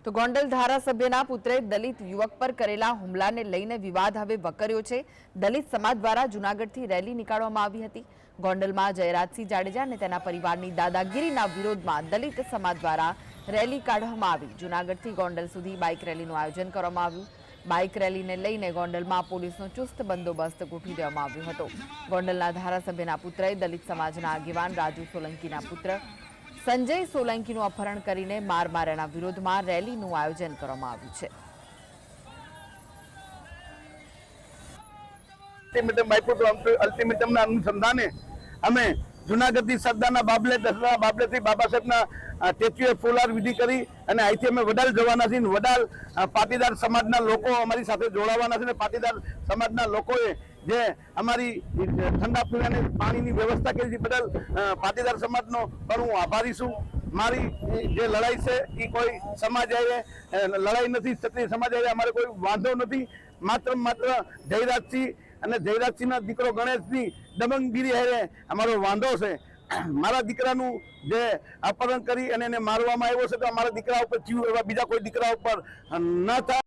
તો ગોંડલ ધારાસભ્યના પુત્રે દલિત યુવક પર કરેલા હુમલાને લઈને વિવાદ હવે વકર્યો છે। દલિત સમાજ દ્વારા જૂનાગઢથી રેલી નીકાળવામાં આવી હતી। ગોંડલમાં જયરાજસિંહ જાડેજા અને તેના પરિવારની દાદાગીરીના વિરોધમાં દલિત સમાજ દ્વારા રેલી કાઢવામાં આવી। જૂનાગઢથી ગોંડલ સુધી બાઇક રેલીનું આયોજન કરવામાં આવ્યું। બાઇક રેલીને લઈને ગોંડલમાં પોલીસનો ચુસ્ત બંદોબસ્ત ગોઠવી દેવામાં આવ્યો હતો। ગોંડલના ધારાસભ્યના પુત્રએ દલિત સમાજના આગેવાન રાજુ સોલંકીના પુત્ર संजय सोलंकीનું અપહરણ કરીને માર માર્યાના વિરોધમાં રેલીનું આયોજન કરવામાં આવ્યું છે। અલ્ટિમેટમના અનુસંધાને અમે જૂનાગઢથી સરદારના બાબલે દસરા બાબલેથી બાબા સાહેબના સ્ટેચ્યુએ ફૂલહાર વિધિ કરી અને અહીંથી અમે વડાલ જવાના છીએ। વડાલ પાટીદાર સમાજના લોકો અમારી સાથે જોડાવાના છે। પાટીદાર સમાજના લોકોએ જે અમારી ઠંડા પીણાની પાણીની વ્યવસ્થા કરી છે બદલ પાટીદાર સમાજનો પણ હું આભારી છું। મારી જે લડાઈ છે એ કોઈ સમાજ આવે લડાઈ નથી, ક્ષત્રિય સમાજ આવે અમારે કોઈ વાંધો નથી। માત્ર જયરાજસિંહ અને જયરાજસિંહના દીકરો ગણેશની દબંગગીરી હારે અમારો વાંધો છે। મારા દીકરાનું જે અપહરણ કરી અને એને મારવામાં આવ્યો છે તો અમારા દીકરા ઉપર જીવ એવા બીજા કોઈ દીકરા ઉપર ન થાય।